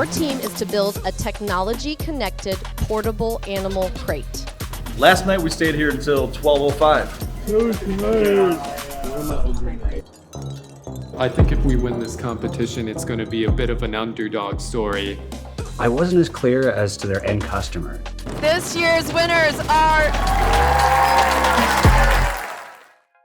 Your team is to build a technology-connected portable animal crate. Last night we stayed here until 12:05. I think if we win this competition, it's going to be a bit of an underdog story. I wasn't as clear as to their end customer. This year's winners are...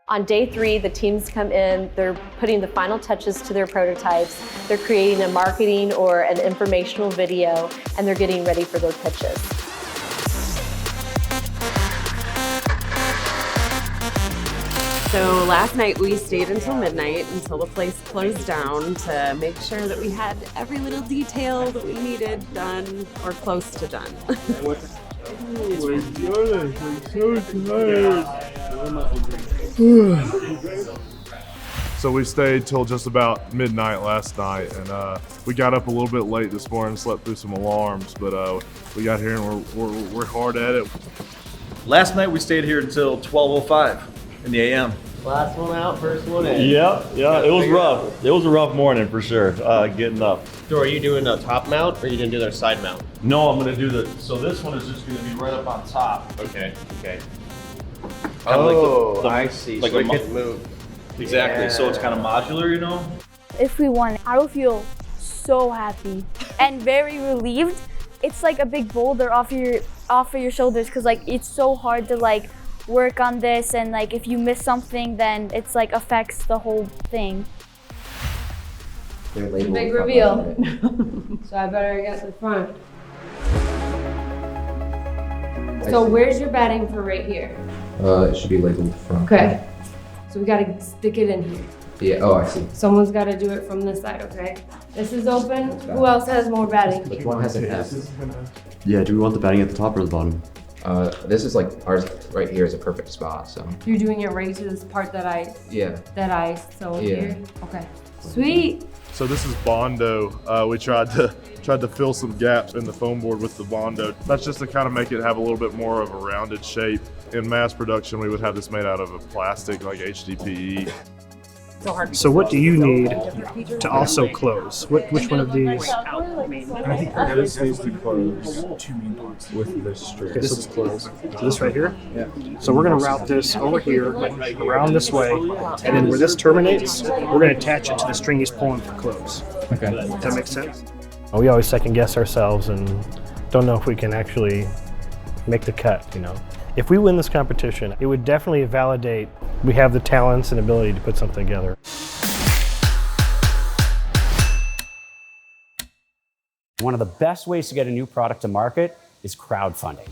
On day 3, the teams come in, they're putting the final touches to their prototypes, they're creating a marketing or an informational video, and they're getting ready for their pitches. So last night we stayed until midnight, until the place closed down, to make sure that we had every little detail that we needed done or close to done. So we stayed till just about midnight last night, and we got up a little bit late this morning, slept through some alarms, but we got here and we're hard at it. Last night we stayed here until 12:05 in the AM. Last one out, first one in. Yeah, it was rough. It was a rough morning for sure, getting up. So are you doing a top mount or are you gonna do their side mount? No, I'm gonna do so this one is just gonna be right up on top. Okay. Oh, I see. Like so a it can move. Exactly, so it's kind of modular, you know? If we won, I would feel so happy and very relieved. It's like a big boulder off of your shoulders, because like it's so hard to like work on this, and like if you miss something, then it's like affects the whole thing. Big reveal. So I better get to the front. So where's your batting for right here? It should be labeled front. Okay. So we gotta stick it in here. Yeah, oh, I see. Someone's gotta do it from this side, okay? This is open. Who else has more batting? Which one has an S? Yeah, do we want the batting at the top or the bottom? This is like, ours right here is a perfect spot, so. You're doing it right to this part that I sewed here? Okay. Sweet. So this is Bondo. We tried to fill some gaps in the foam board with the Bondo. That's just to kind of make it have a little bit more of a rounded shape. In mass production, we would have this made out of a plastic like HDPE. So what do you need to also close? Which one of these? I think this needs to close with this string. This is closed. So this right here? Yeah. So we're going to route this over here, around this way, and then where this terminates, we're going to attach it to the string he's pulling for close. Okay. Does that make sense? We always second guess ourselves and don't know if we can actually make the cut, you know. If we win this competition, it would definitely validate we have the talents and ability to put something together. One of the best ways to get a new product to market is crowdfunding.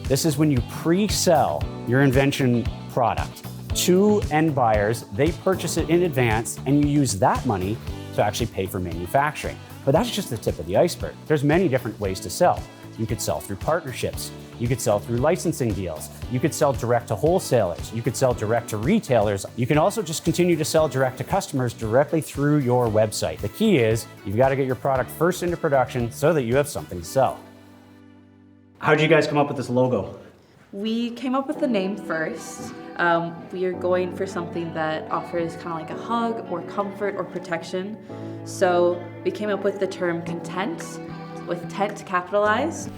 This is when you pre-sell your invention product to end buyers, they purchase it in advance, and you use that money to actually pay for manufacturing. But that's just the tip of the iceberg. There's many different ways to sell. You could sell through partnerships. You could sell through licensing deals. You could sell direct to wholesalers. You could sell direct to retailers. You can also just continue to sell direct to customers directly through your website. The key is you've got to get your product first into production so that you have something to sell. How did you guys come up with this logo? We came up with the name first. We are going for something that offers kind of like a hug or comfort or protection. So we came up with the term content, with tent capitalized.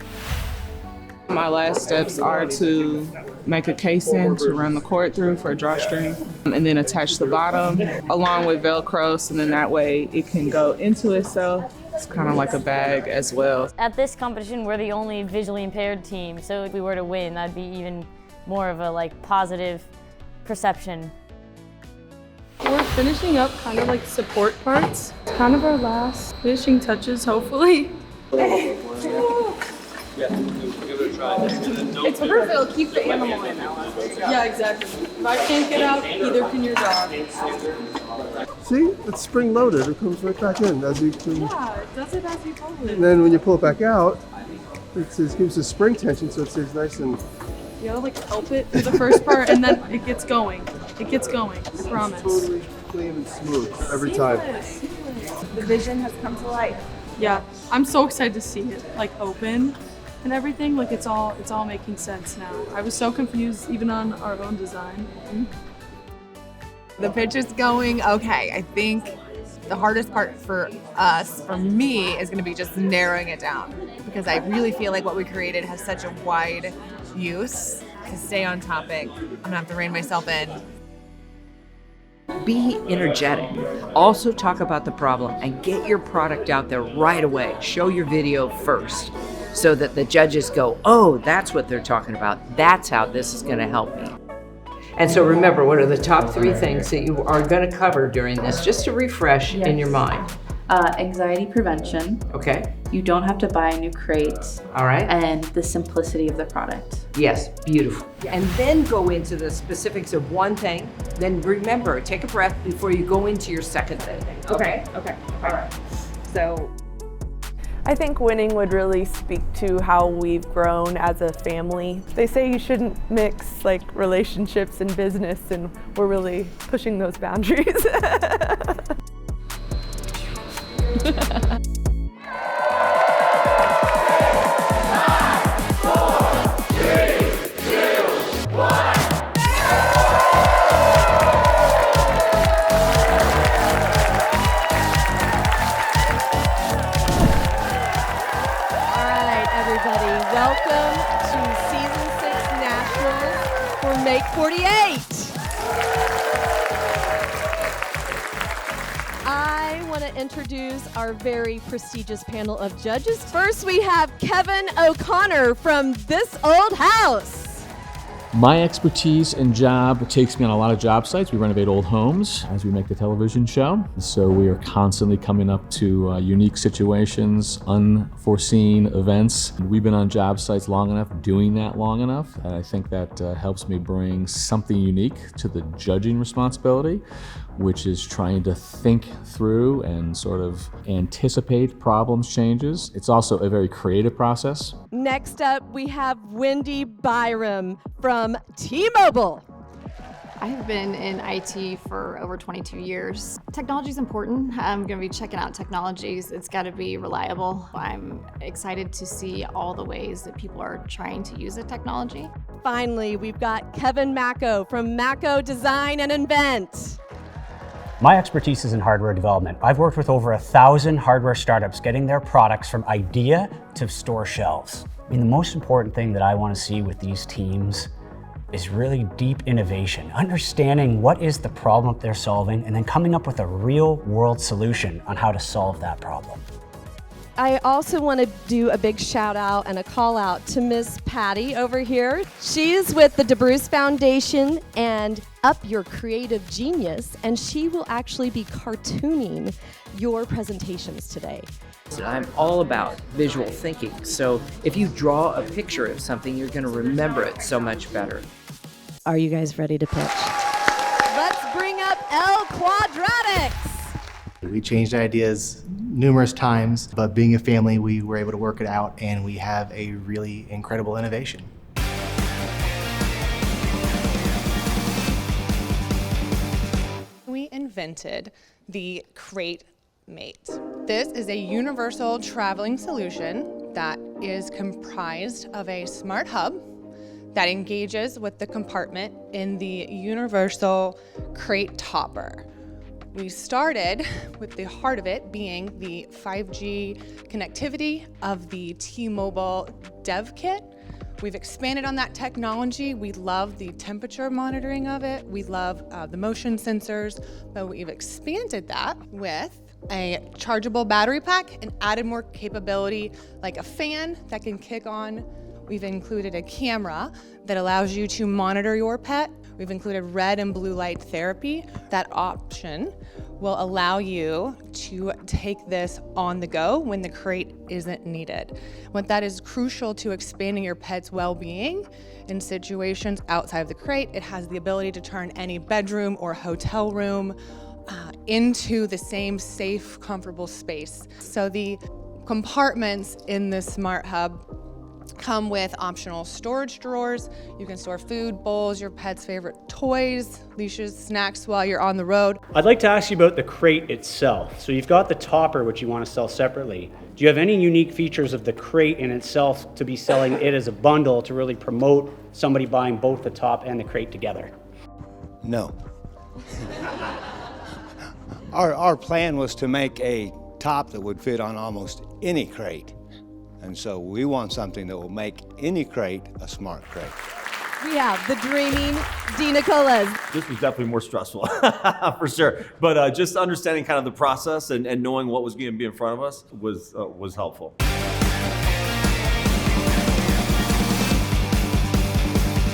My last steps are to make a casing to run the cord through for a drawstring, and then attach the bottom along with Velcro, so then that way it can go into itself. It's kind of like a bag as well. At this competition, we're the only visually impaired team, so if we were to win, that'd be even more of a like positive perception. We're finishing up kind of like support parts. It's kind of our last finishing touches, hopefully. Yeah, give it a try. It's perfect. It'll keep the animal in now. Yeah, exactly. If I can't get out, either can your dog. See, it's spring loaded. It comes right back in as you can. Yeah, it does it as you pull it. And then when you pull it back out, it gives a spring tension, so it stays nice and. You gotta like help it for the first part, and then it gets going. It gets going. I promise. It's totally clean and smooth every time. The vision has come to life. Yeah, I'm so excited to see it like open and everything. Like it's all making sense now. I was so confused even on our own design. The pitch is going okay. I think The hardest part for us, for me, is going to be just narrowing it down, because I really feel like what we created has such a wide use. To stay on topic, I'm going to have to rein myself in. Be energetic. Also talk about the problem and get your product out there right away. Show your video first so that the judges go, oh, that's what they're talking about. That's how this is going to help me. And so remember, what are the top 3 things that you are going to cover during this, just to refresh in your mind? Anxiety prevention. Okay. You don't have to buy a new crate. All right. And the simplicity of the product. Yes, beautiful. And then go into the specifics of one thing. Then remember, take a breath before you go into your second thing. Okay. All right. So I think winning would really speak to how we've grown as a family. They say you shouldn't mix like relationships and business, and we're really pushing those boundaries. Welcome to Season 6 Nationals for Make48. I want to introduce our very prestigious panel of judges. First, we have Kevin O'Connor from This Old House. My expertise and job takes me on a lot of job sites. We renovate old homes as we make the television show. So we are constantly coming up to unique situations, unforeseen events. We've been on job sites long enough, doing that long enough. And I think that helps me bring something unique to the judging responsibility, which is trying to think through and sort of anticipate problems, changes. It's also a very creative process. Next up, we have Wendy Byram from T-Mobile. I have been in IT for over 22 years. Technology is important. I'm going to be checking out technologies. It's got to be reliable. I'm excited to see all the ways that people are trying to use the technology. Finally, we've got Kevin Macco from Macco Design and Invent. My expertise is in hardware development. I've worked with over 1,000 hardware startups getting their products from idea to store shelves. I mean, the most important thing that I want to see with these teams is really deep innovation, understanding what is the problem they're solving and then coming up with a real world solution on how to solve that problem. I also want to do a big shout out and a call out to Miss Patty over here. She's with the DeBruce Foundation and Up Your Creative Genius, and she will actually be cartooning your presentations today. I'm all about visual thinking, so if you draw a picture of something, you're going to remember it so much better. Are you guys ready to pitch? Let's bring up Quadratics. We changed ideas numerous times, but being a family, we were able to work it out, and we have a really incredible innovation. We invented the Crate Mate. This is a universal traveling solution that is comprised of a smart hub that engages with the compartment in the universal crate topper. We started with the heart of it being the 5G connectivity of the T-Mobile Dev Kit. We've expanded on that technology. We love the temperature monitoring of it. We love the motion sensors, but we've expanded that with a chargeable battery pack and added more capability like a fan that can kick on. We've included a camera that allows you to monitor your pet. We've included red and blue light therapy. That option will allow you to take this on the go when the crate isn't needed. What that is crucial to expanding your pet's well-being in situations outside of the crate. It has the ability to turn any bedroom or hotel room into the same safe, comfortable space. So the compartments in this smart hub come with optional storage drawers. You can store food, bowls, your pet's favorite toys, leashes, snacks while you're on the road. I'd like to ask you about the crate itself. So you've got the topper, which you want to sell separately. Do you have any unique features of the crate in itself to be selling it as a bundle to really promote somebody buying both the top and the crate together? No. Our plan was to make a top that would fit on almost any crate. And so we want something that will make any crate a smart crate. We have the dreaming D. Nicolas. This was definitely more stressful, for sure. But just understanding kind of the process and knowing what was going to be in front of us was helpful.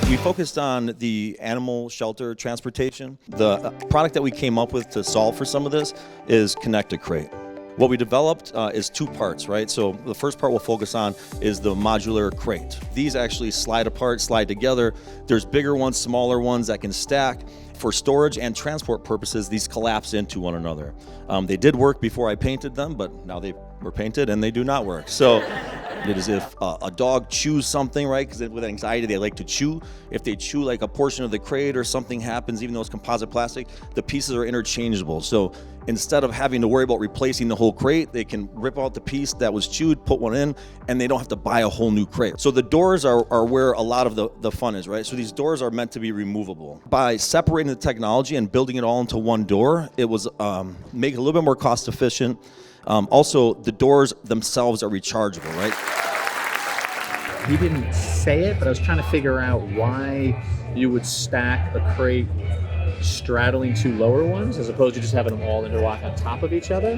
We focused on the animal shelter transportation. The product that we came up with to solve for some of this is Connect a Crate. What we developed is two parts, right? So the first part we'll focus on is the modular crate. These actually slide apart, slide together. There's bigger ones, smaller ones that can stack. For storage and transport purposes, these collapse into one another. They did work before I painted them, but now they were painted and they do not work. So it is if a dog chews something, right? Because with anxiety, they like to chew. If they chew like a portion of the crate or something happens, even though it's composite plastic, the pieces are interchangeable. So instead of having to worry about replacing the whole crate, they can rip out the piece that was chewed, put one in, and they don't have to buy a whole new crate. So the doors are where a lot of the fun is, right? So these doors are meant to be removable. By separating the technology and building it all into one door, it was make it a little bit more cost efficient. Also, the doors themselves are rechargeable, right? He didn't say it, but I was trying to figure out why you would stack a crate straddling two lower ones as opposed to just having them all interlock on top of each other.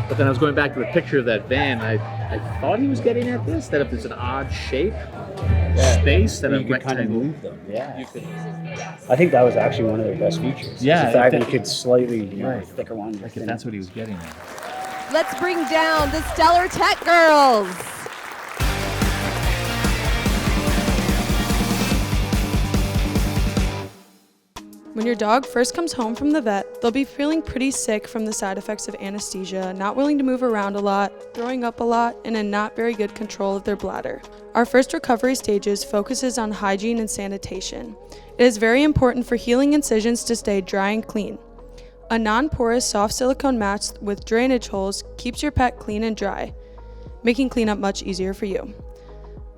But then I was going back to the picture of that van. I thought he was getting at this, that if it's an odd shape, space, that you could kind of move them. Yeah. You could. I think that was actually one of their best features. Yeah. The fact that you could slightly, thicker one. I think that's what he was getting at. Let's bring down the Stellar Tech Girls. When your dog first comes home from the vet, they'll be feeling pretty sick from the side effects of anesthesia, not willing to move around a lot, throwing up a lot, and in not very good control of their bladder. Our first recovery stages focuses on hygiene and sanitation. It is very important for healing incisions to stay dry and clean. A non-porous soft silicone mat with drainage holes keeps your pet clean and dry, making cleanup much easier for you.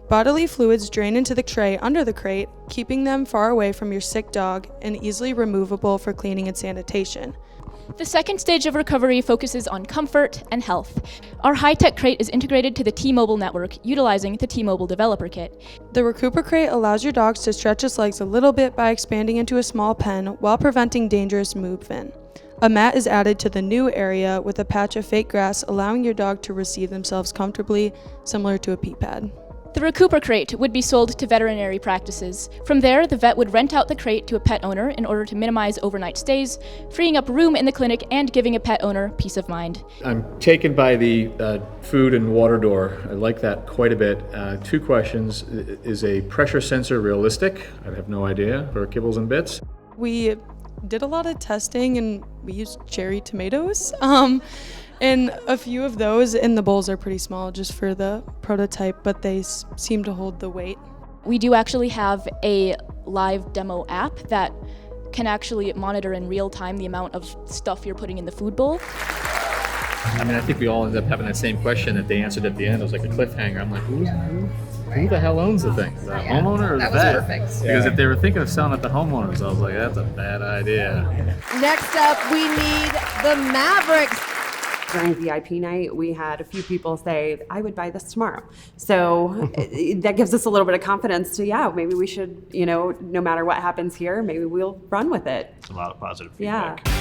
Bodily fluids drain into the tray under the crate, keeping them far away from your sick dog and easily removable for cleaning and sanitation. The second stage of recovery focuses on comfort and health. Our high-tech crate is integrated to the T-Mobile network, utilizing the T-Mobile Developer Kit. The Recupera crate allows your dogs to stretch its legs a little bit by expanding into a small pen while preventing dangerous movement. A mat is added to the new area with a patch of fake grass, allowing your dog to receive themselves comfortably, similar to a pee pad. The Recupera crate would be sold to veterinary practices. From there, the vet would rent out the crate to a pet owner in order to minimize overnight stays, freeing up room in the clinic and giving a pet owner peace of mind. I'm taken by the food and water door. I like that quite a bit. Two questions. Is a pressure sensor realistic? I have no idea. For kibbles and bits? We did a lot of testing and we used cherry tomatoes. And a few of those in the bowls are pretty small just for the prototype, but they seem to hold the weight. We do actually have a live demo app that can actually monitor in real time the amount of stuff you're putting in the food bowl. I mean, I think we all ended up having that same question that they answered at the end. It was like a cliffhanger. I'm like, who the hell owns the thing? The homeowner or the vet? That was perfect. Because if they were thinking of selling it to homeowners, I was like, that's a bad idea. Next up, we need the Mavericks. During VIP night, we had a few people say, I would buy this tomorrow. So that gives us a little bit of confidence to, maybe we should, no matter what happens here, maybe we'll run with it. It's a lot of positive feedback. Yeah.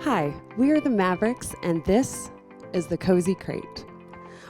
Hi, we are the Mavericks, and this is the Cozy Crate.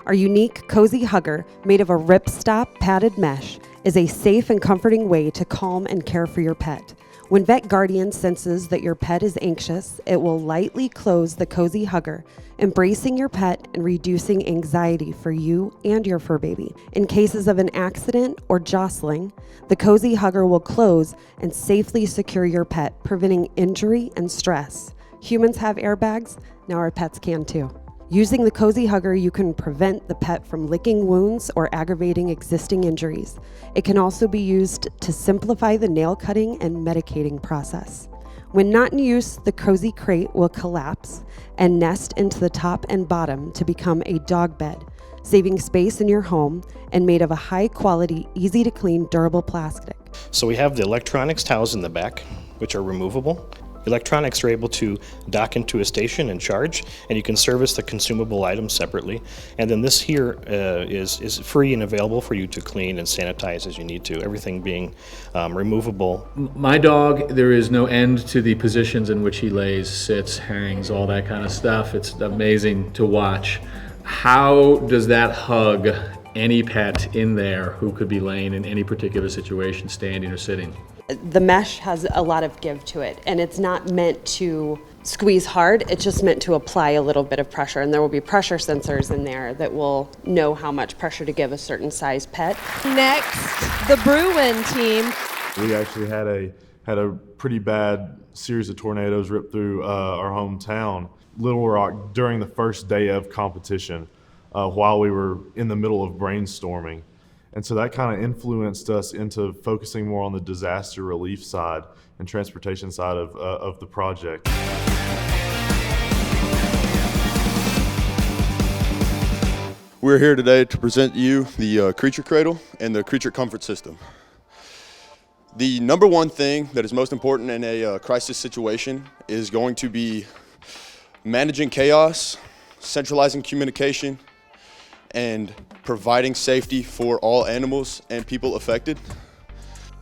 Our unique Cozy Hugger, made of a ripstop padded mesh, is a safe and comforting way to calm and care for your pet. When Vet Guardian senses that your pet is anxious, it will lightly close the Cozy Hugger, embracing your pet and reducing anxiety for you and your fur baby. In cases of an accident or jostling, the Cozy Hugger will close and safely secure your pet, preventing injury and stress. Humans have airbags, now our pets can too. Using the Cozy Hugger, you can prevent the pet from licking wounds or aggravating existing injuries. It can also be used to simplify the nail cutting and medicating process. When not in use, the Cozy Crate will collapse and nest into the top and bottom to become a dog bed, saving space in your home and made of a high quality, easy to clean, durable plastic. So we have the electronics housed in the back, which are removable. Electronics are able to dock into a station and charge, and you can service the consumable items separately. And then this here is free and available for you to clean and sanitize as you need to, everything being removable. My dog, there is no end to the positions in which he lays, sits, hangs, all that kind of stuff. It's amazing to watch. How does that hug any pet in there who could be laying in any particular situation, standing or sitting? The mesh has a lot of give to it, and it's not meant to squeeze hard, it's just meant to apply a little bit of pressure, and there will be pressure sensors in there that will know how much pressure to give a certain size pet. Next, the Bruin team. We actually had a pretty bad series of tornadoes rip through our hometown, Little Rock, during the first day of competition while we were in the middle of brainstorming. And so that kind of influenced us into focusing more on the disaster relief side and transportation side of the project. We're here today to present you the Creature Cradle and the Creature Comfort System. The number one thing that is most important in a crisis situation is going to be managing chaos, centralizing communication, and providing safety for all animals and people affected.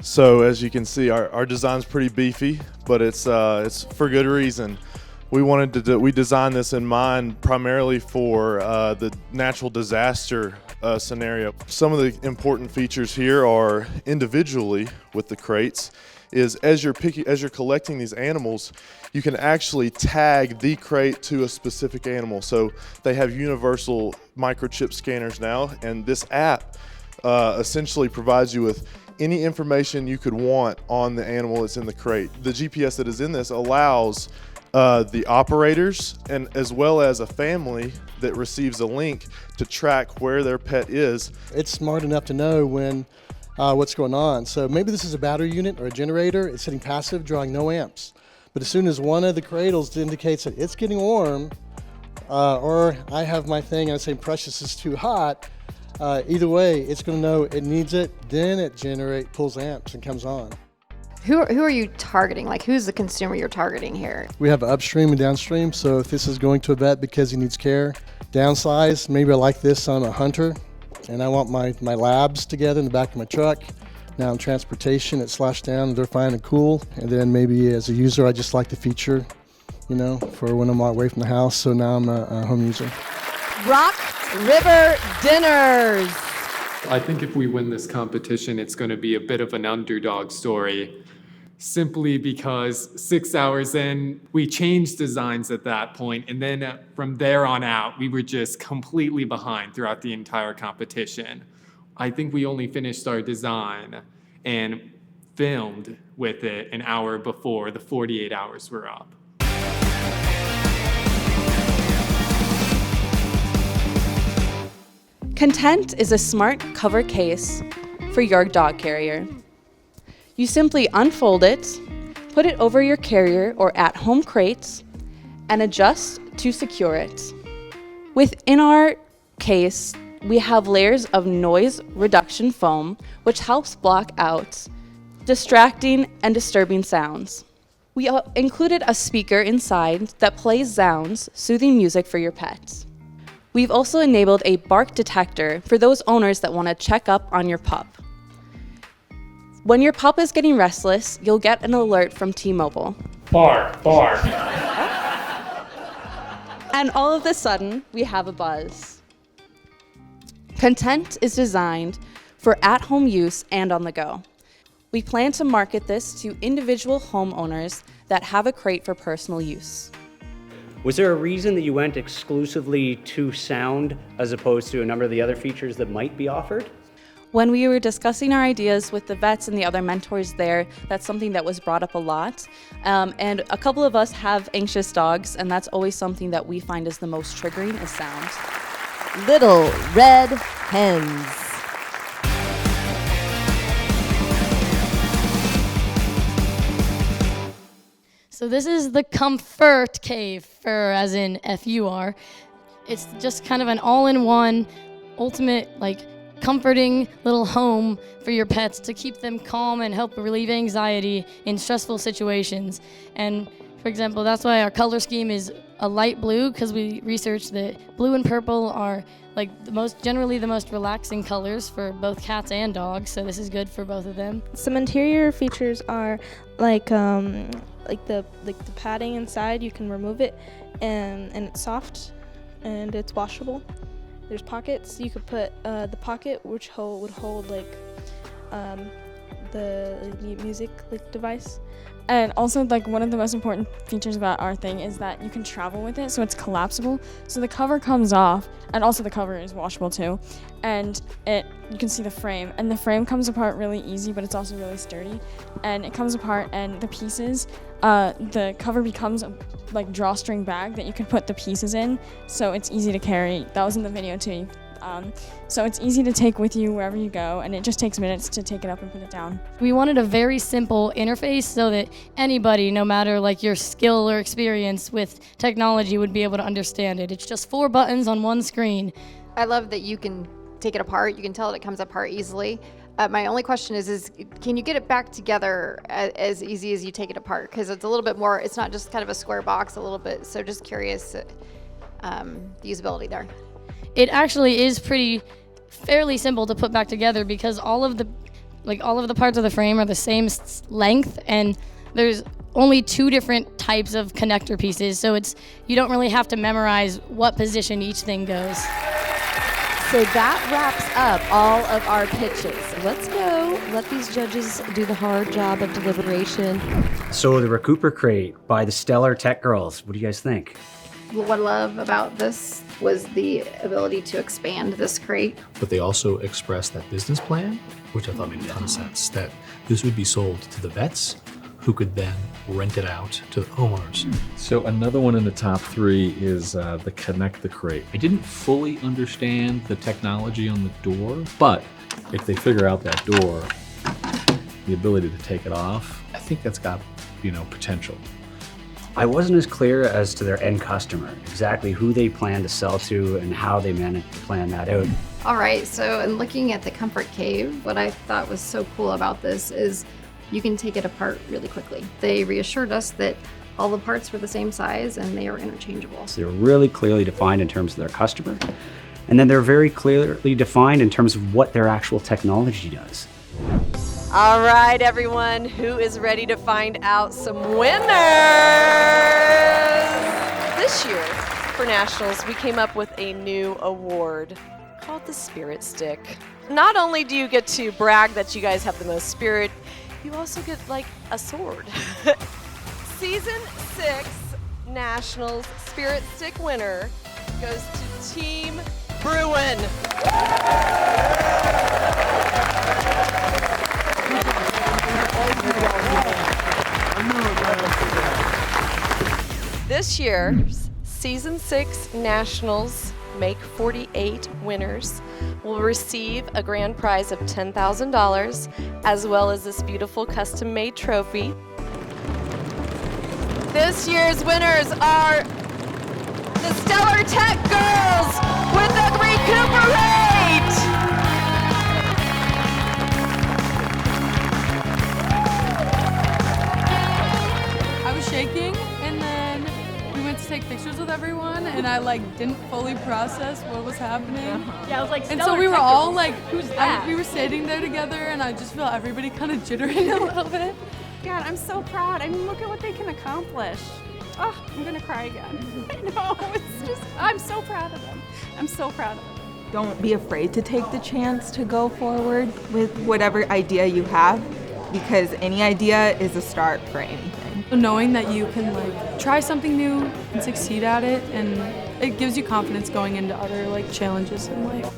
So as you can see, our design's pretty beefy, but it's for good reason. We designed this in mind primarily for the natural disaster scenario. Some of the important features here are individually with the crates is as you're collecting these animals, you can actually tag the crate to a specific animal. So they have universal microchip scanners now, and this app essentially provides you with any information you could want on the animal that's in the crate. The GPS that is in this allows the operators and as well as a family that receives a link to track where their pet is. It's smart enough to know when what's going on. So maybe this is a battery unit or a generator. It's sitting passive, drawing no amps. But as soon as one of the cradles indicates that it's getting warm, or I have my thing and I'm saying Precious is too hot, either way, it's going to know it needs it. Then it pulls amps and comes on. Who are you targeting? Like, who's the consumer you're targeting here? We have upstream and downstream. So if this is going to a vet because he needs care, downsize, maybe I like this, I'm a hunter and I want my labs together in the back of my truck. Now in transportation, it's slashed down, they're fine and cool. And then maybe as a user, I just like the feature, for when I'm away from the house. So now I'm a home user. Rock River Dinners. I think if we win this competition, it's going to be a bit of an underdog story, simply because 6 hours in, we changed designs at that point, and then from there on out, we were just completely behind throughout the entire competition. I think we only finished our design and filmed with it an hour before the 48 hours were up. Content is a smart cover case for your dog carrier. You simply unfold it, put it over your carrier or at-home crates, and adjust to secure it. Within our case, we have layers of noise reduction foam, which helps block out distracting and disturbing sounds. We included a speaker inside that plays sounds, soothing music for your pets. We've also enabled a bark detector for those owners that want to check up on your pup. When your pup is getting restless, you'll get an alert from T-Mobile. Bark, bark. And all of a sudden, we have a buzz. Content is designed for at-home use and on the go. We plan to market this to individual homeowners that have a crate for personal use. Was there a reason that you went exclusively to sound as opposed to a number of the other features that might be offered? When we were discussing our ideas with the vets and the other mentors there, that's something that was brought up a lot. And a couple of us have anxious dogs, and that's always something that we find is the most triggering is sound. Little Red Hens. So this is the comfort cave, fur as in F-U-R. It's just kind of an all-in-one, ultimate, comforting little home for your pets to keep them calm and help relieve anxiety in stressful situations. And for example, that's why our color scheme is a light blue, because we researched that blue and purple are like generally the most relaxing colors for both cats and dogs, so this is good for both of them. Some interior features are like the padding inside, you can remove it, and it's soft and it's washable. There's pockets. You could put the pocket which would hold like the music device. And also, like, one of the most important features about our thing is that you can travel with it, so it's collapsible. So the cover comes off, and also the cover is washable too. And you can see the frame, and the frame comes apart really easy, but it's also really sturdy. And it comes apart, and the pieces, the cover becomes a like drawstring bag that you can put the pieces in, so it's easy to carry. That was in the video too. So it's easy to take with you wherever you go, and it just takes minutes to take it up and put it down. We wanted a very simple interface so that anybody, no matter like your skill or experience with technology, would be able to understand it. It's just 4 buttons on one screen. I love that you can take it apart. You can tell that it comes apart easily. My only question is can you get it back together as easy as you take it apart? Because it's a little bit more, it's not just kind of a square box a little bit. So just curious, the usability there. It actually is fairly simple to put back together, because all of the parts of the frame are the same length, and there's only 2 different types of connector pieces, so you don't really have to memorize what position each thing goes. So that wraps up all of our pitches. Let's go. Let these judges do the hard job of deliberation. So the Recouper Crate by the Stellar Tech Girls. What do you guys think? What I love about this was the ability to expand this crate. But they also expressed that business plan, which I thought made a ton of sense, that this would be sold to the vets, who could then rent it out to the homeowners. So another one in the top 3 is the Connect the Crate. I didn't fully understand the technology on the door, but if they figure out that door, the ability to take it off, I think that's got, potential. I wasn't as clear as to their end customer, exactly who they plan to sell to and how they managed to plan that out. All right, so in looking at the Comfort Cave, what I thought was so cool about this is you can take it apart really quickly. They reassured us that all the parts were the same size and they are interchangeable. So they're really clearly defined in terms of their customer, and then they're very clearly defined in terms of what their actual technology does. All right, everyone, who is ready to find out some winners? This year, for Nationals, we came up with a new award called the Spirit Stick. Not only do you get to brag that you guys have the most spirit, you also get like a sword. Season 6 Nationals Spirit Stick winner goes to Team Bruin. This year's Season 6 Nationals Make48 winners will receive a grand prize of $10,000, as well as this beautiful custom-made trophy. This year's winners are the Stellar Tech Girls with the Recuperate! I was shaking, and then we went to take pictures with everyone, and I didn't fully process what was happening. Yeah, I was like, and so we were all like, who's that? we were sitting there together, and I just feel everybody kind of jittering a little bit. God, I'm so proud. I mean, look at what they can accomplish. Oh, I'm gonna cry again. I know, it's just, I'm so proud of them. I'm so proud of them. Don't be afraid to take the chance to go forward with whatever idea you have, because any idea is a start for anything. Knowing that you can try something new and succeed at it, and it gives you confidence going into other challenges in life.